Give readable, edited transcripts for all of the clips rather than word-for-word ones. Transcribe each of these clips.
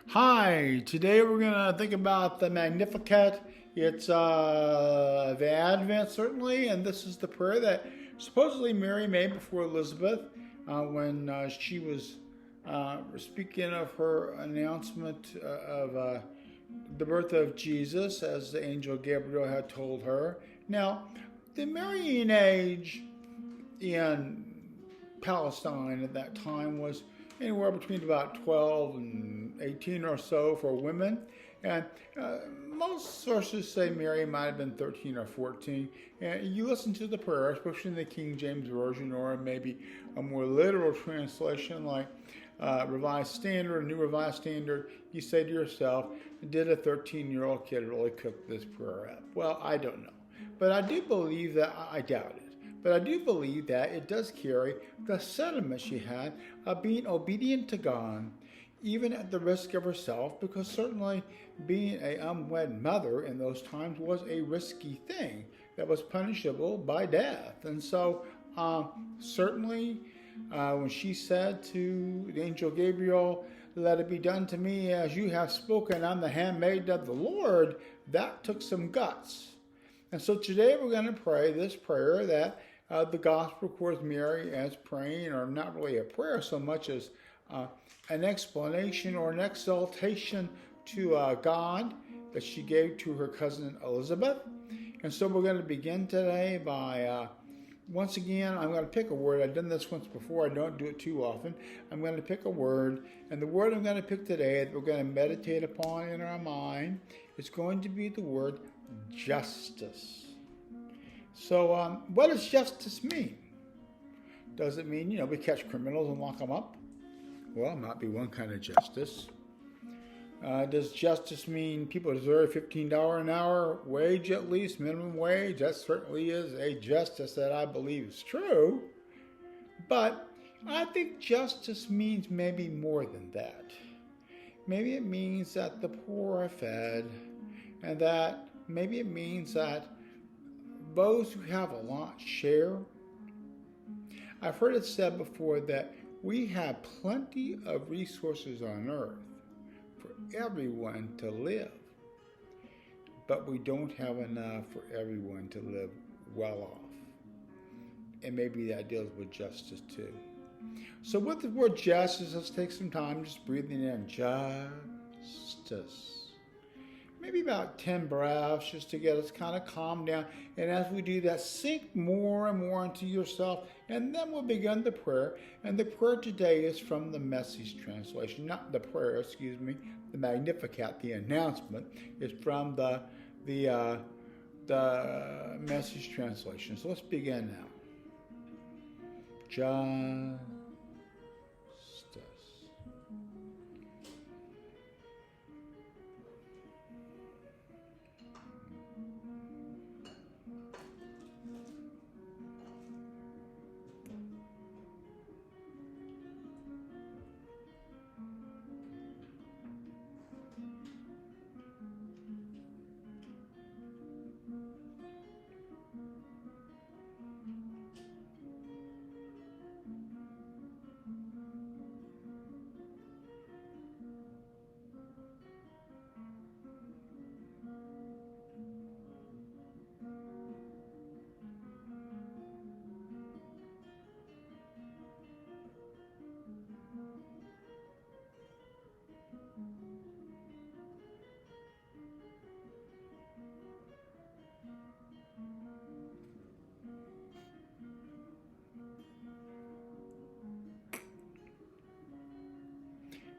Hi, today we're going to think about the Magnificat. It's the Advent, certainly, and this is the prayer that supposedly Mary made before Elizabeth when she was speaking of her announcement of the birth of Jesus, as the angel Gabriel had told her. Now, the marrying age in Palestine at that time was anywhere between about 12 and 18 or so for women. And most sources say Mary might have been 13 or 14. And you listen to the prayer, especially in the King James Version or maybe a more literal translation like Revised Standard, New Revised Standard, you say to yourself, did a 13-year-old kid really cook this prayer up? Well, I don't know. But I do believe that, I doubt it. But I do believe that it does carry the sentiment she had of being obedient to God, even at the risk of herself, because certainly being an unwed mother in those times was a risky thing that was punishable by death. And so, certainly, when she said to the angel Gabriel, "Let it be done to me as you have spoken, I'm the handmaid of the Lord," that took some guts. And so today we're going to pray this prayer that the gospel records Mary as praying, or not really a prayer so much as an explanation or an exaltation to God that she gave to her cousin Elizabeth. And so we're going to begin today by, once again, I'm going to pick a word. I've done this once before. I don't do it too often. I'm going to pick a word. And the word I'm going to pick today that we're going to meditate upon in our mind is going to be the word justice. So, what does justice mean? Does it mean, we catch criminals and lock them up? Well, it might be one kind of justice. Does justice mean people deserve $15 an hour wage at least, minimum wage? That certainly is a justice that I believe is true. But I think justice means maybe more than that. Maybe it means that the poor are fed, and that maybe it means that those who have a lot share. I've heard it said before that we have plenty of resources on earth for everyone to live, but we don't have enough for everyone to live well off. And maybe that deals with justice too. So with the word justice, let's take some time just breathing in justice. Maybe about 10 breaths just to get us kind of calmed down. And as we do that, sink more and more into yourself. And then we'll begin the prayer. And the prayer today is from the Message translation. Not the prayer, excuse me. The Magnificat, the announcement, is from the Message translation. So let's begin now. Justice.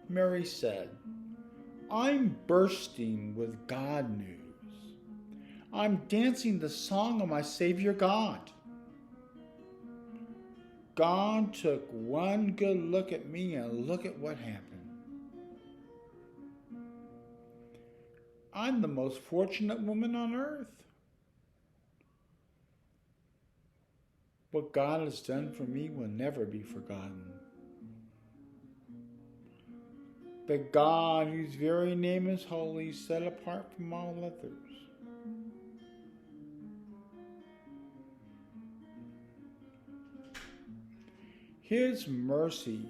Mary said, "I'm bursting with God news. I'm dancing the song of my Savior God. God took one good look at me, and look at what happened. I'm the most fortunate woman on earth. What God has done for me will never be forgotten. The God whose very name is holy, set apart from all others. His mercy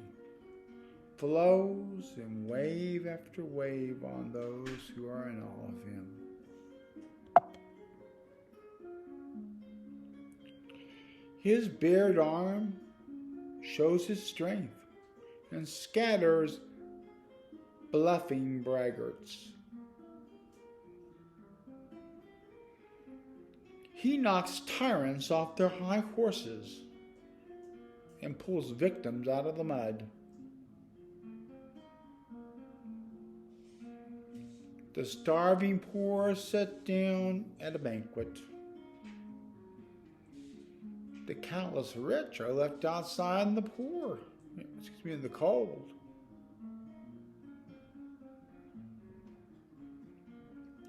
flows in wave after wave on those who are in awe of him. His bared arm shows his strength and scatters bluffing braggarts. He knocks tyrants off their high horses and pulls victims out of the mud. The starving poor sit down at a banquet. The countless rich are left outside in the in the cold.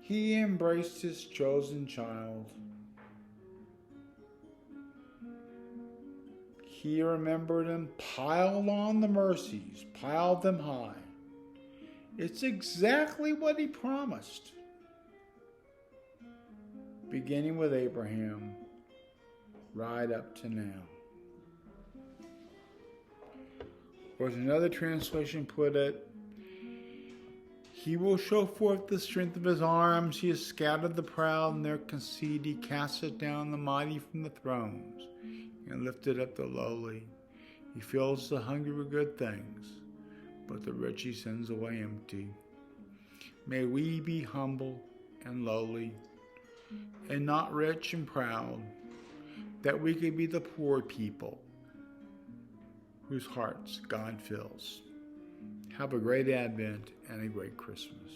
He embraced his chosen child. He remembered and piled on the mercies, piled them high. It's exactly what he promised, beginning with Abraham, right up to now. Or as another translation put it, he will show forth the strength of his arms. He has scattered the proud in their conceit. He casteth down the mighty from the thrones and lifted up the lowly. He fills the hungry with good things, but the rich he sends away empty. May we be humble and lowly, and not rich and proud, that we could be the poor people whose hearts God fills. Have a great Advent and a great Christmas.